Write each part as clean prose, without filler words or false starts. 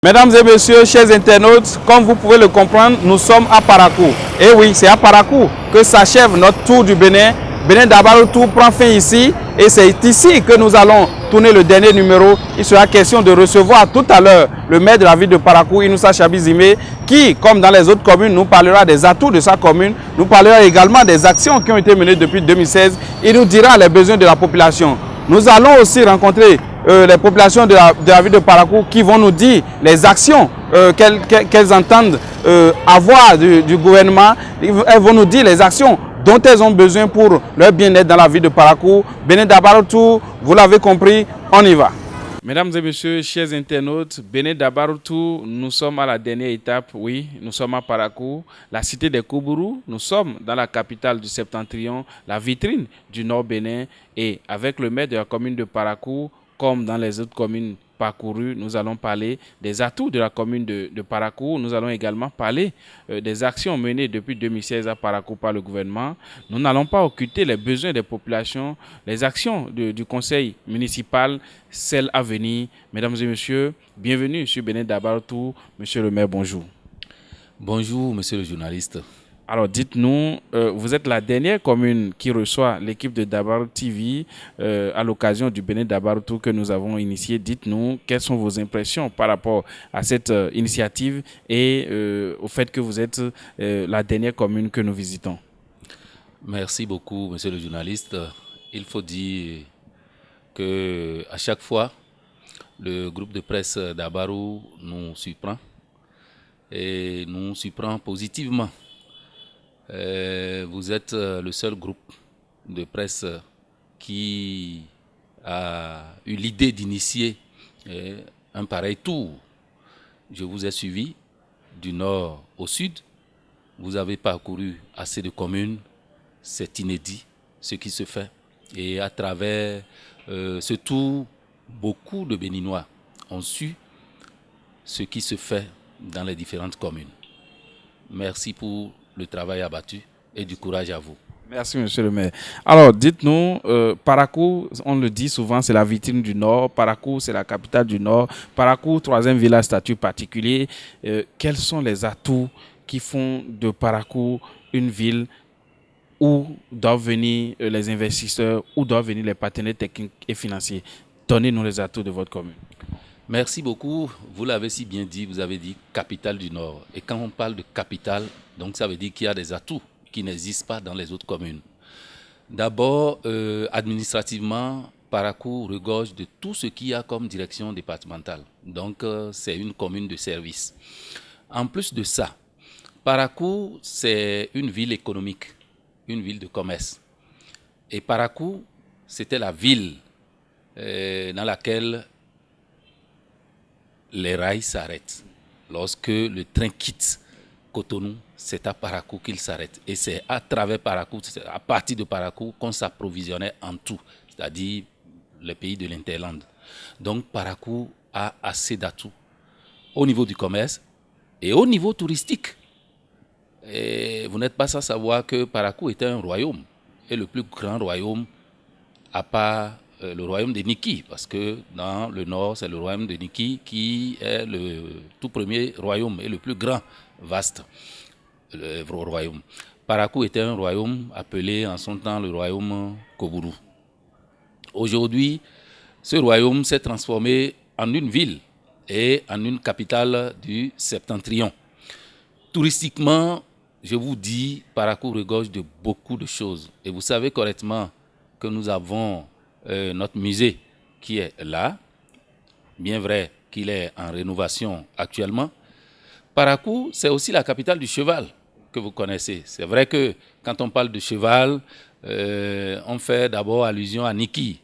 Mesdames et messieurs, chers internautes, comme vous pouvez le comprendre, nous sommes à Parakou. Et oui, c'est à Parakou que s'achève notre tour du Bénin. Bénin d'Abarou Tour prend fin ici et c'est ici que nous allons tourner le dernier numéro. Il sera question de recevoir tout à l'heure le maire de la ville de Parakou, Inoussa Chabizime, qui, comme dans les autres communes, nous parlera des atouts de sa commune, nous parlera également des actions qui ont été menées depuis 2016. Il nous dira les besoins de la population. Nous allons aussi rencontrer les populations de la ville de Parakou qui vont nous dire les actions qu'elles entendent avoir du gouvernement. Elles vont nous dire les actions dont elles ont besoin pour leur bien-être dans la ville de Parakou. Bénin d'Abarou Tour, vous l'avez compris, on y va. Mesdames et messieurs, chers internautes, Bénin d'Abarou Tour, nous sommes à la dernière étape, oui, nous sommes à Parakou, la cité des Koubourou, nous sommes dans la capitale du Septentrion, la vitrine du Nord Bénin, et avec le maire de la commune de Parakou, comme dans les autres communes parcourues, nous allons parler des atouts de la commune de Parakou. Nous allons également parler des actions menées depuis 2016 à Parakou par le gouvernement. Nous n'allons pas occulter les besoins des populations, les actions du conseil municipal, celles à venir. Mesdames et messieurs, bienvenue sur Bénin d'Abarou Tour. Monsieur le maire, bonjour. Bonjour, monsieur le journaliste. Alors, dites-nous, vous êtes la dernière commune qui reçoit l'équipe de Dabarou TV à l'occasion du Bénin d'Abarou Tour que nous avons initié. Dites-nous, quelles sont vos impressions par rapport à cette initiative et au fait que vous êtes la dernière commune que nous visitons. Merci beaucoup, monsieur le journaliste. Il faut dire que à chaque fois, le groupe de presse d'Abarou nous surprend et nous surprend positivement. Vous êtes le seul groupe de presse qui a eu l'idée d'initier un pareil tour. Je vous ai suivi du nord au sud. Vous avez parcouru assez de communes. C'est inédit ce qui se fait. Et à travers ce tour, beaucoup de Béninois ont su ce qui se fait dans les différentes communes. Merci pour le travail abattu et du courage à vous. Merci, monsieur le maire. Alors, dites-nous, Parakou, on le dit souvent, c'est la vitrine du Nord. Parakou, c'est la capitale du Nord. Parakou, troisième village statut particulier. Quels sont les atouts qui font de Parakou une ville où doivent venir les investisseurs, où doivent venir les partenaires techniques et financiers? Donnez-nous les atouts de votre commune. Merci beaucoup. Vous l'avez si bien dit, vous avez dit capitale du Nord. Et quand on parle de capitale, donc ça veut dire qu'il y a des atouts qui n'existent pas dans les autres communes. D'abord, administrativement, Parakou regorge de tout ce qu'il y a comme direction départementale. Donc, c'est une commune de service. En plus de ça, Parakou, c'est une ville économique, une ville de commerce. Et Parakou, c'était la ville dans laquelle les rails s'arrêtent. Lorsque le train quitte Cotonou, c'est à Parakou qu'il s'arrête. Et c'est à travers Parakou, c'est à partir de Parakou qu'on s'approvisionnait en tout, c'est-à-dire les pays de l'Interland. Donc Parakou a assez d'atouts au niveau du commerce et au niveau touristique. Et vous n'êtes pas sans savoir que Parakou était un royaume, et le plus grand royaume à part le royaume de Niki, parce que dans le nord, c'est le royaume de Niki qui est le tout premier royaume et le plus grand, vaste royaume. Parakou était un royaume appelé en son temps le royaume Koubourou. Aujourd'hui, ce royaume s'est transformé en une ville et en une capitale du Septentrion. Touristiquement, je vous dis, Parakou regorge de beaucoup de choses. Et vous savez correctement que nous avons notre musée qui est là, bien vrai qu'il est en rénovation actuellement. Parakou, c'est aussi la capitale du cheval que vous connaissez. C'est vrai que quand on parle de cheval, on fait d'abord allusion à Niki,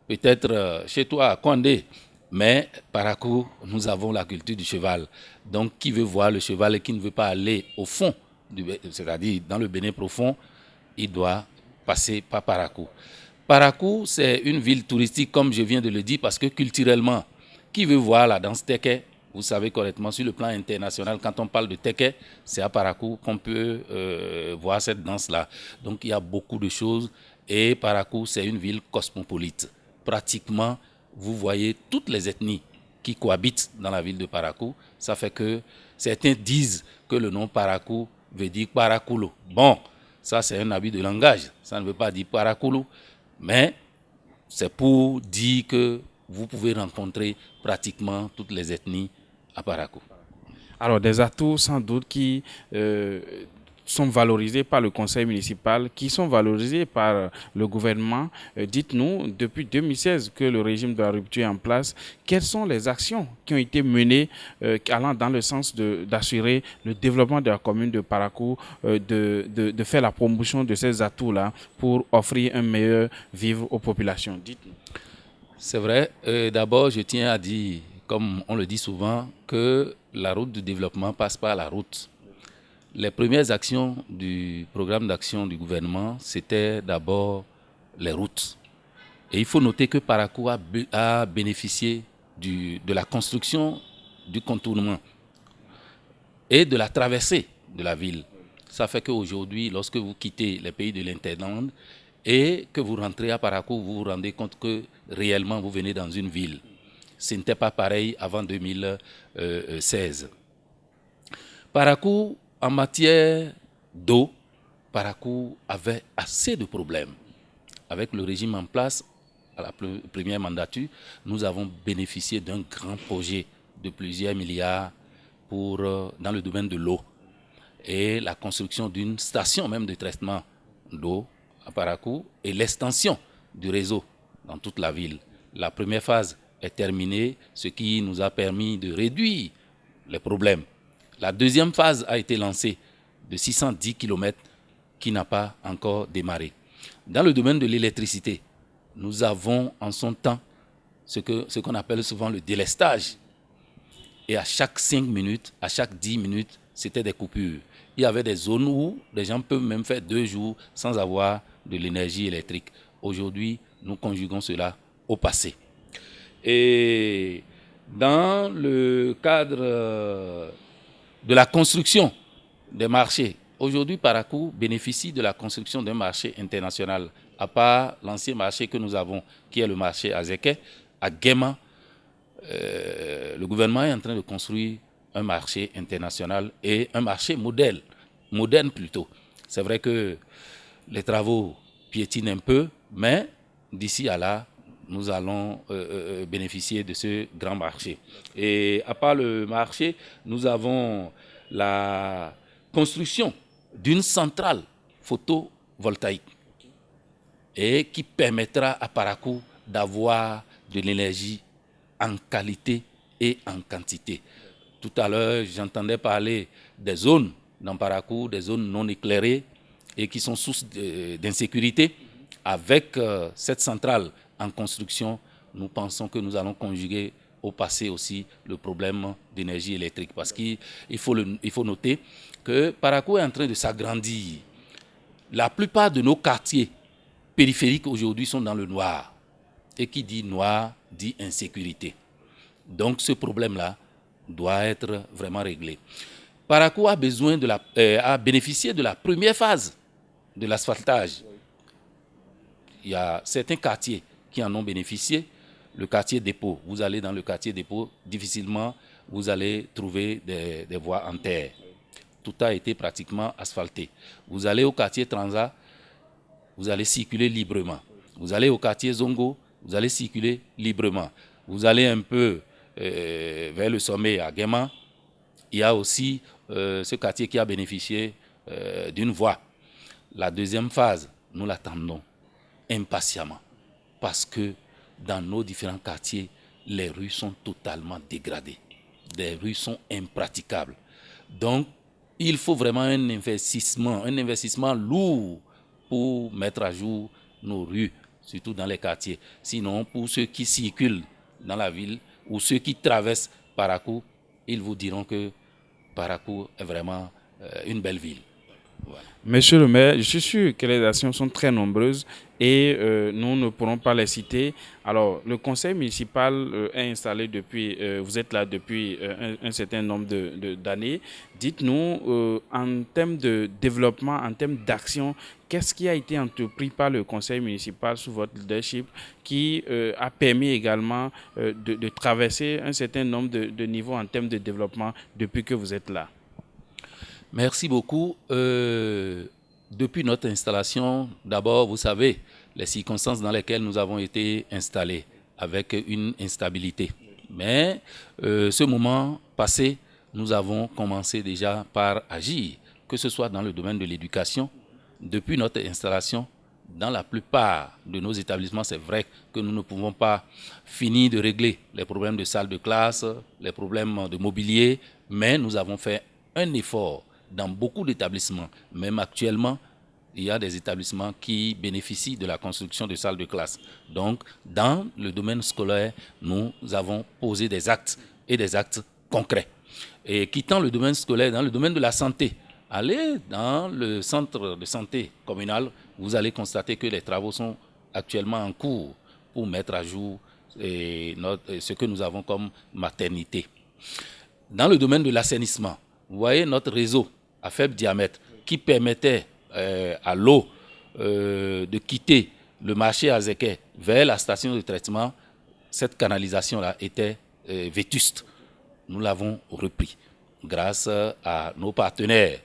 peut-être chez toi à Condé, mais Parakou, nous avons la culture du cheval. Donc qui veut voir le cheval et qui ne veut pas aller au fond, c'est-à-dire dans le Bénin profond, il doit passer par Parakou. Parakou, c'est une ville touristique, comme je viens de le dire, parce que culturellement, qui veut voir la danse Teke, vous savez correctement, sur le plan international, quand on parle de Teke, c'est à Parakou qu'on peut voir cette danse-là. Donc il y a beaucoup de choses, et Parakou, c'est une ville cosmopolite. Pratiquement, vous voyez toutes les ethnies qui cohabitent dans la ville de Parakou. Ça fait que certains disent que le nom Parakou veut dire Parakulo. Bon, ça c'est un abus de langage. Ça ne veut pas dire Parakulo, mais c'est pour dire que vous pouvez rencontrer pratiquement toutes les ethnies à Parakou. Alors, des atouts sans doute qui sont valorisés par le conseil municipal, qui sont valorisés par le gouvernement. Dites-nous, depuis 2016 que le régime de la rupture est en place, quelles sont les actions qui ont été menées allant dans le sens d'assurer le développement de la commune de Parakou, de faire la promotion de ces atouts-là pour offrir un meilleur vivre aux populations? Dites-nous. C'est vrai. D'abord, je tiens à dire, comme on le dit souvent, que la route du développement passe par la route. Les premières actions du programme d'action du gouvernement, c'était d'abord les routes. Et il faut noter que Parakou a bénéficié de la construction du contournement et de la traversée de la ville. Ça fait qu'aujourd'hui, lorsque vous quittez les pays de l'Interland et que vous rentrez à Parakou, vous vous rendez compte que réellement vous venez dans une ville. Ce n'était pas pareil avant 2016. Parakou, en matière d'eau, Parakou avait assez de problèmes. Avec le régime en place, à la première mandature, nous avons bénéficié d'un grand projet de plusieurs milliards dans le domaine de l'eau et la construction d'une station même de traitement d'eau à Parakou et l'extension du réseau dans toute la ville. La première phase est terminée, ce qui nous a permis de réduire les problèmes. La deuxième phase a été lancée de 610 km qui n'a pas encore démarré. Dans le domaine de l'électricité, nous avons en son temps ce qu'on appelle souvent le délestage. Et à chaque 5 minutes, à chaque 10 minutes, c'était des coupures. Il y avait des zones où les gens peuvent même faire 2 jours sans avoir de l'énergie électrique. Aujourd'hui, nous conjuguons cela au passé. Et dans le cadre de la construction des marchés, aujourd'hui, Parakou bénéficie de la construction d'un marché international. À part l'ancien marché que nous avons, qui est le marché à Zeke, à Guéma, le gouvernement est en train de construire un marché international et un marché moderne plutôt. C'est vrai que les travaux piétinent un peu, mais d'ici à là, nous allons bénéficier de ce grand marché. Et à part le marché, nous avons la construction d'une centrale photovoltaïque et qui permettra à Parakou d'avoir de l'énergie en qualité et en quantité. Tout à l'heure, j'entendais parler des zones dans Parakou, des zones non éclairées et qui sont source d'insécurité. Avec cette centrale en construction, nous pensons que nous allons conjuguer au passé aussi le problème d'énergie électrique. Parce qu'il faut noter que Parakou est en train de s'agrandir. La plupart de nos quartiers périphériques aujourd'hui sont dans le noir. Et qui dit noir dit insécurité. Donc ce problème-là doit être vraiment réglé. Parakou a bénéficié de la première phase de l'asphaltage. Il y a certains quartiers qui en ont bénéficié. Le quartier dépôt, vous allez dans le quartier dépôt, difficilement vous allez trouver des voies en terre. Tout a été pratiquement asphalté. Vous allez au quartier Transat, vous allez circuler librement. Vous allez au quartier Zongo, vous allez circuler librement. Vous allez un peu vers le sommet à Guéma, il y a aussi ce quartier qui a bénéficié d'une voie. La deuxième phase, nous l'attendons impatiemment parce que dans nos différents quartiers, les rues sont totalement dégradées. Les rues sont impraticables. Donc, il faut vraiment un investissement lourd pour mettre à jour nos rues, surtout dans les quartiers. Sinon, pour ceux qui circulent dans la ville ou ceux qui traversent Parakou, ils vous diront que Parakou est vraiment une belle ville. Voilà. Monsieur le maire, je suis sûr que les actions sont très nombreuses et nous ne pourrons pas les citer. Alors, le conseil municipal est installé depuis, vous êtes là depuis un certain nombre d'années. Dites-nous, en termes de développement, en termes d'action, qu'est-ce qui a été entrepris par le conseil municipal sous votre leadership qui a permis également de traverser un certain nombre de niveaux en termes de développement depuis que vous êtes là? Merci beaucoup. Depuis notre installation, d'abord, vous savez, les circonstances dans lesquelles nous avons été installés, avec une instabilité. Mais ce moment passé, nous avons commencé déjà par agir, que ce soit dans le domaine de l'éducation. Depuis notre installation, dans la plupart de nos établissements, c'est vrai que nous ne pouvons pas finir de régler les problèmes de salles de classe, les problèmes de mobilier, mais nous avons fait un effort dans beaucoup d'établissements. Même actuellement, il y a des établissements qui bénéficient de la construction de salles de classe. Donc, dans le domaine scolaire, nous avons posé des actes et des actes concrets. Et quittant le domaine scolaire, dans le domaine de la santé, allez dans le centre de santé communal, vous allez constater que les travaux sont actuellement en cours pour mettre à jour ce que nous avons comme maternité. Dans le domaine de l'assainissement, vous voyez notre réseau à faible diamètre qui permettait à l'eau de quitter le marché à Zéké vers la station de traitement. Cette canalisation-là était vétuste. Nous l'avons repris grâce à nos partenaires.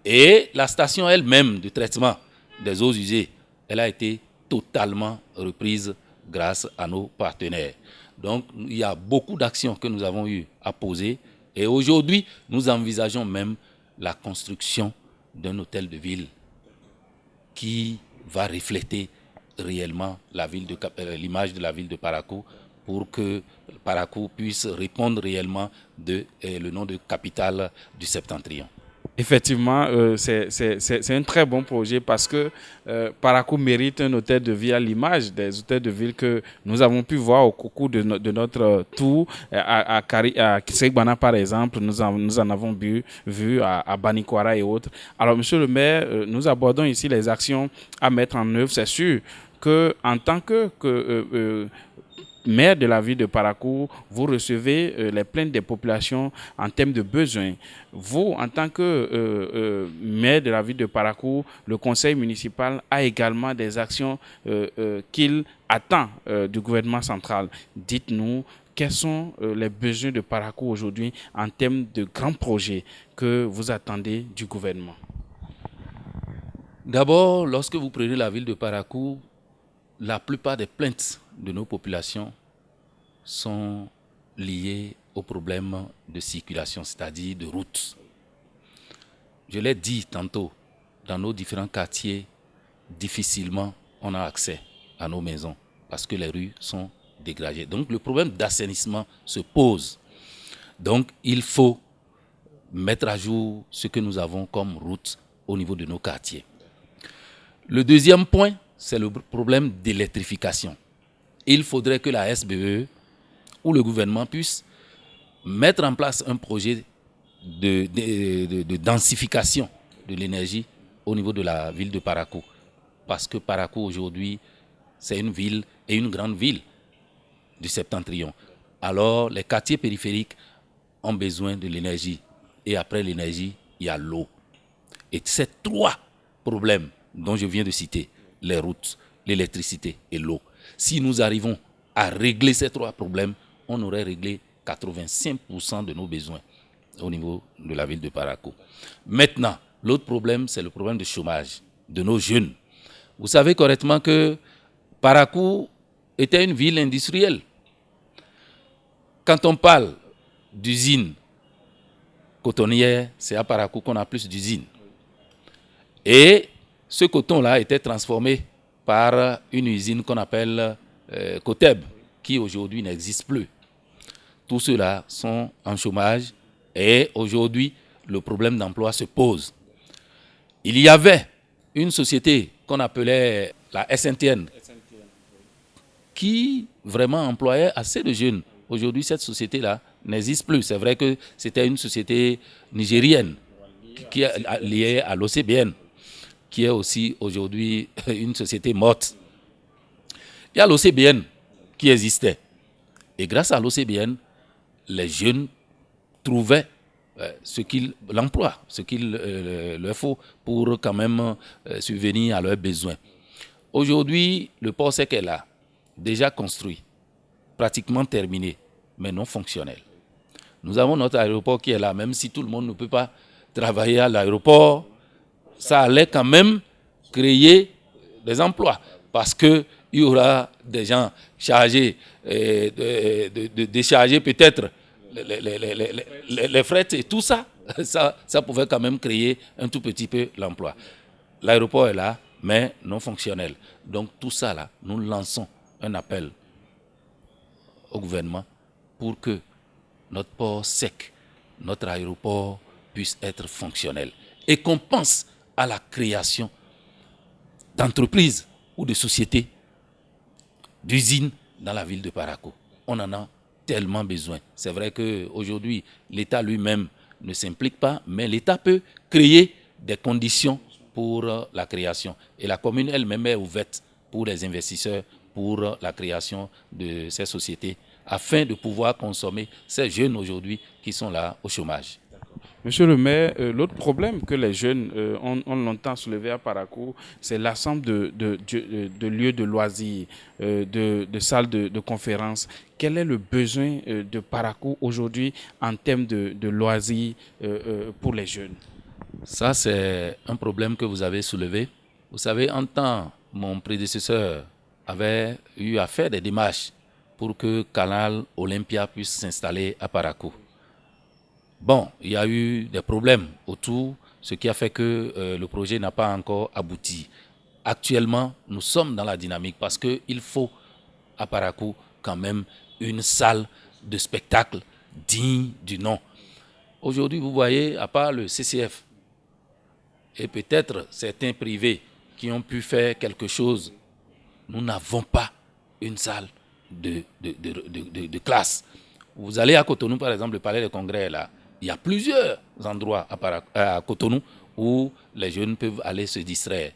Et la station elle-même de traitement des eaux usées, elle a été totalement reprise grâce à nos partenaires. Donc, il y a beaucoup d'actions que nous avons eu à poser. Et aujourd'hui, nous envisageons même la construction d'un hôtel de ville qui va refléter réellement l'image de la ville de Parakou pour que Parakou puisse répondre réellement le nom de capitale du Septentrion. Effectivement, c'est un très bon projet parce que Parakou mérite un hôtel de ville à l'image des hôtels de ville que nous avons pu voir au cours de notre tour à Kisegbana par exemple. Nous en avons vu à Banikwara et autres. Alors, monsieur le maire, nous abordons ici les actions à mettre en œuvre. C'est sûr qu'en tant que maire de la ville de Parakou, vous recevez les plaintes des populations en termes de besoins. Vous, en tant que maire de la ville de Parakou, le conseil municipal a également des actions qu'il attend du gouvernement central. Dites-nous, quels sont les besoins de Parakou aujourd'hui en termes de grands projets que vous attendez du gouvernement? D'abord, lorsque vous prenez la ville de Parakou, la plupart des plaintes de nos populations sont liées aux problèmes de circulation, c'est-à-dire de route. Je l'ai dit tantôt, dans nos différents quartiers, difficilement on a accès à nos maisons parce que les rues sont dégradées. Donc le problème d'assainissement se pose. Donc il faut mettre à jour ce que nous avons comme route au niveau de nos quartiers. Le deuxième point, c'est le problème d'électrification. Il faudrait que la SBE ou le gouvernement puisse mettre en place un projet de densification de l'énergie au niveau de la ville de Parakou. Parce que Parakou aujourd'hui, c'est une ville et une grande ville du Septentrion. Alors les quartiers périphériques ont besoin de l'énergie. Et après l'énergie, il y a l'eau. Et ces trois problèmes dont je viens de citer, les routes, l'électricité et l'eau. Si nous arrivons à régler ces trois problèmes, on aurait réglé 85% de nos besoins au niveau de la ville de Parakou. Maintenant, l'autre problème, c'est le problème de chômage de nos jeunes. Vous savez correctement que Parakou était une ville industrielle. Quand on parle d'usines cotonnières, c'est à Parakou qu'on a plus d'usines. Et ce coton-là était transformé par une usine qu'on appelle Coteb, qui aujourd'hui n'existe plus. Tous ceux-là sont en chômage et aujourd'hui, le problème d'emploi se pose. Il y avait une société qu'on appelait la SNTN qui vraiment employait assez de jeunes. Aujourd'hui, cette société-là n'existe plus. C'est vrai que c'était une société nigérienne. qui est liée à l'OCBN, qui est aussi aujourd'hui une société morte. Il y a l'OCBN qui existait. Et grâce à l'OCBN, les jeunes trouvaient l'emploi, ce qu'il leur faut pour quand même subvenir à leurs besoins. Aujourd'hui, le port sec est là, déjà construit, pratiquement terminé, mais non fonctionnel. Nous avons notre aéroport qui est là, même si tout le monde ne peut pas travailler à l'aéroport, ça allait quand même créer des emplois parce qu'il y aura des gens chargés de décharger peut-être les frais et tout ça, ça pouvait quand même créer un tout petit peu l'emploi. L'aéroport est là, mais non fonctionnel. Donc tout ça là, nous lançons un appel au gouvernement pour que notre port sec, notre aéroport puisse être fonctionnel et qu'on pense à la création d'entreprises ou de sociétés, d'usines dans la ville de Parakou. On en a tellement besoin. C'est vrai qu'aujourd'hui, l'État lui-même ne s'implique pas, mais l'État peut créer des conditions pour la création. Et la commune elle-même est ouverte pour les investisseurs, pour la création de ces sociétés, afin de pouvoir consommer ces jeunes aujourd'hui qui sont là au chômage. Monsieur le maire, l'autre problème que les jeunes ont longtemps soulevé à Parakou, c'est l'ensemble de lieux de loisirs, de salles de conférences. Quel est le besoin de Parakou aujourd'hui en termes de loisirs pour les jeunes? Ça, c'est un problème que vous avez soulevé. Vous savez, en temps, mon prédécesseur avait eu à faire des démarches pour que Canal Olympia puisse s'installer à Parakou. Bon, il y a eu des problèmes autour, ce qui a fait que le projet n'a pas encore abouti. Actuellement, nous sommes dans la dynamique parce qu'il faut à Parakou quand même une salle de spectacle digne du nom. Aujourd'hui, vous voyez, à part le CCF et peut-être certains privés qui ont pu faire quelque chose, nous n'avons pas une salle de classe. Vous allez à Cotonou, par exemple, le palais des congrès est là. Il y a plusieurs endroits à Cotonou où les jeunes peuvent aller se distraire.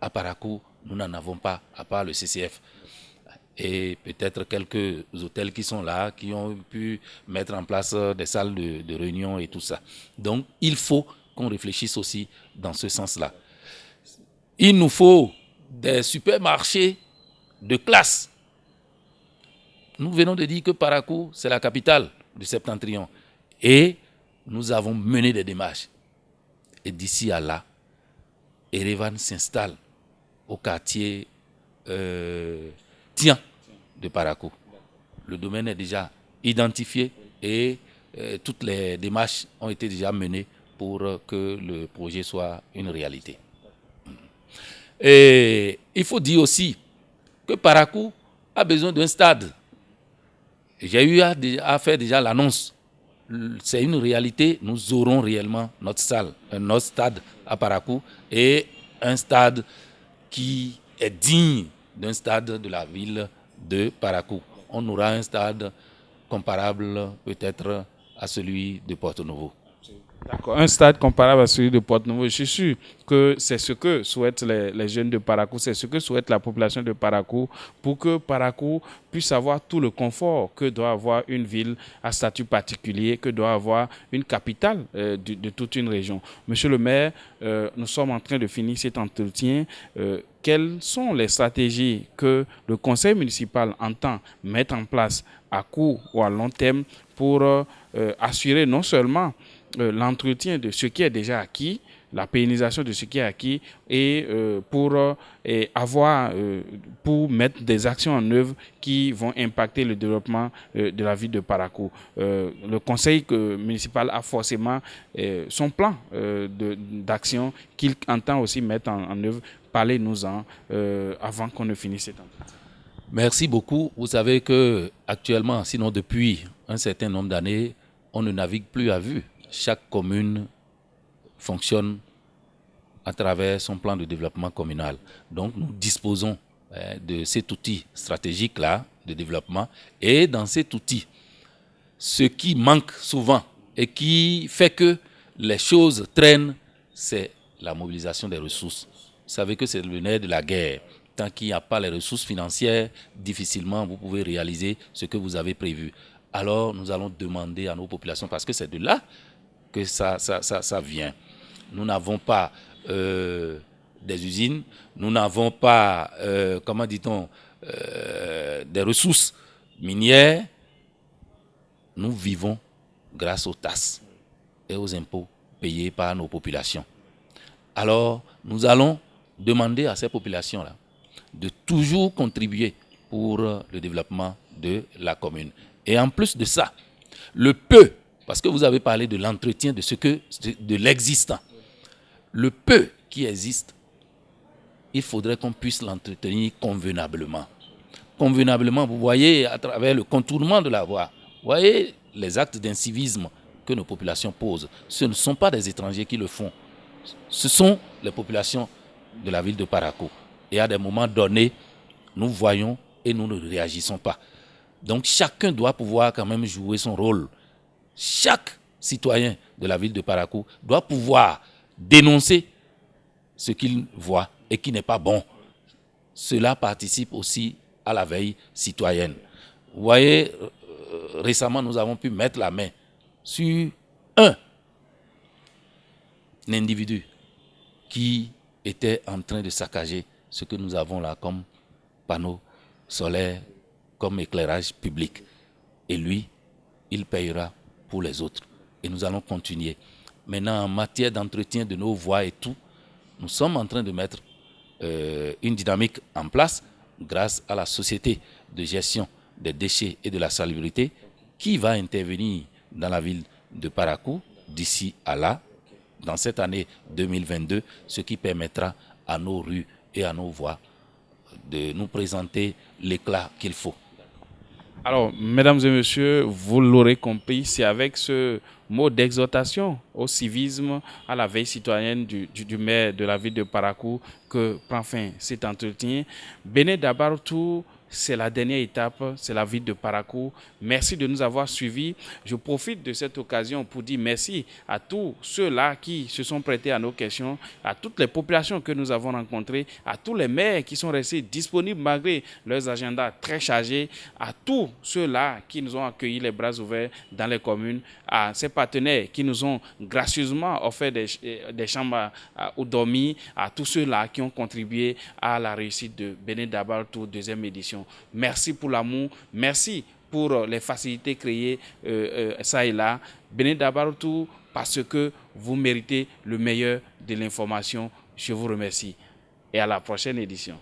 À Parakou, nous n'en avons pas, à part le CCF. Et peut-être quelques hôtels qui sont là, qui ont pu mettre en place des salles de réunion et tout ça. Donc, il faut qu'on réfléchisse aussi dans ce sens-là. Il nous faut des supermarchés de classe. Nous venons de dire que Parakou, c'est la capitale du Septentrion. Et nous avons mené des démarches. Et d'ici à là, Erevan s'installe au quartier Tian de Parakou. Le domaine est déjà identifié et toutes les démarches ont été déjà menées pour que le projet soit une réalité. Et il faut dire aussi que Parakou a besoin d'un stade. J'ai eu à faire déjà l'annonce. C'est une réalité, nous aurons réellement notre stade à Parakou et un stade qui est digne d'un stade de la ville de Parakou. On aura un stade comparable peut-être à celui de Porto-Novo. D'accord, un stade comparable à celui de Porto-Novo. Je suis sûr que c'est ce que souhaitent les jeunes de Parakou, c'est ce que souhaite la population de Parakou pour que Parakou puisse avoir tout le confort que doit avoir une ville à statut particulier, que doit avoir une capitale de toute une région. Monsieur le maire, nous sommes en train de finir cet entretien. Quelles sont les stratégies que le conseil municipal entend mettre en place à court ou à long terme pour assurer non seulement l'entretien de ce qui est déjà acquis, la pérennisation de ce qui est acquis et pour mettre des actions en œuvre qui vont impacter le développement de la ville de Parakou. Le conseil municipal a forcément son plan d'action qu'il entend aussi mettre en œuvre. Parlez-nous-en avant qu'on ne finisse cet entretien. Merci beaucoup. Vous savez que actuellement, sinon depuis un certain nombre d'années, on ne navigue plus à vue. Chaque commune fonctionne à travers son plan de développement communal. Donc, nous disposons de cet outil stratégique-là de développement. Et dans cet outil, ce qui manque souvent et qui fait que les choses traînent, c'est la mobilisation des ressources. Vous savez que c'est le nerf de la guerre. Tant qu'il n'y a pas les ressources financières, difficilement vous pouvez réaliser ce que vous avez prévu. Alors nous allons demander à nos populations, parce que c'est de là que ça vient. Nous n'avons pas des usines, nous n'avons pas, comment dit-on, des ressources minières. Nous vivons grâce aux taxes et aux impôts payés par nos populations. Alors, nous allons demander à ces populations-là de toujours contribuer pour le développement de la commune. Et en plus de ça, le peu, parce que vous avez parlé de l'entretien de l'existant, le peu qui existe, il faudrait qu'on puisse l'entretenir convenablement. Convenablement, vous voyez, à travers le contournement de la voie, vous voyez les actes d'incivisme que nos populations posent. Ce ne sont pas des étrangers qui le font. Ce sont les populations de la ville de Parakou. Et à des moments donnés, nous voyons et nous ne réagissons pas. Donc chacun doit pouvoir quand même jouer son rôle. Chaque citoyen de la ville de Parakou doit pouvoir dénoncer ce qu'il voit et qui n'est pas bon. Cela participe aussi à la veille citoyenne. Vous voyez, récemment, nous avons pu mettre la main sur un individu qui était en train de saccager ce que nous avons là comme panneaux solaires, comme éclairage public. Et lui, il payera pour les autres. Et nous allons continuer. Maintenant, en matière d'entretien de nos voies et tout, nous sommes en train de mettre une dynamique en place grâce à la société de gestion des déchets et de la salubrité qui va intervenir dans la ville de Parakou d'ici à là, dans cette année 2022, ce qui permettra à nos rues et à nos voies de nous présenter l'éclat qu'il faut. Alors, mesdames et messieurs, vous l'aurez compris, c'est avec ce mot d'exhortation au civisme, à la veille citoyenne du maire de la ville de Parakou que prend fin cet entretien. Béné Dabartou, c'est la dernière étape, c'est la ville de Parakou. Merci de nous avoir suivis. Je profite de cette occasion pour dire merci à tous ceux-là qui se sont prêtés à nos questions, à toutes les populations que nous avons rencontrées, à tous les maires qui sont restés disponibles malgré leurs agendas très chargés, à tous ceux-là qui nous ont accueillis les bras ouverts dans les communes, à ces partenaires qui nous ont gracieusement offert des chambres où dormir, à tous ceux-là qui ont contribué à la réussite de Béné Dabartou, deuxième édition. Merci pour l'amour, merci pour les facilités créées ça et là. Béné Dabartou, parce que vous méritez le meilleur de l'information. Je vous remercie et à la prochaine édition.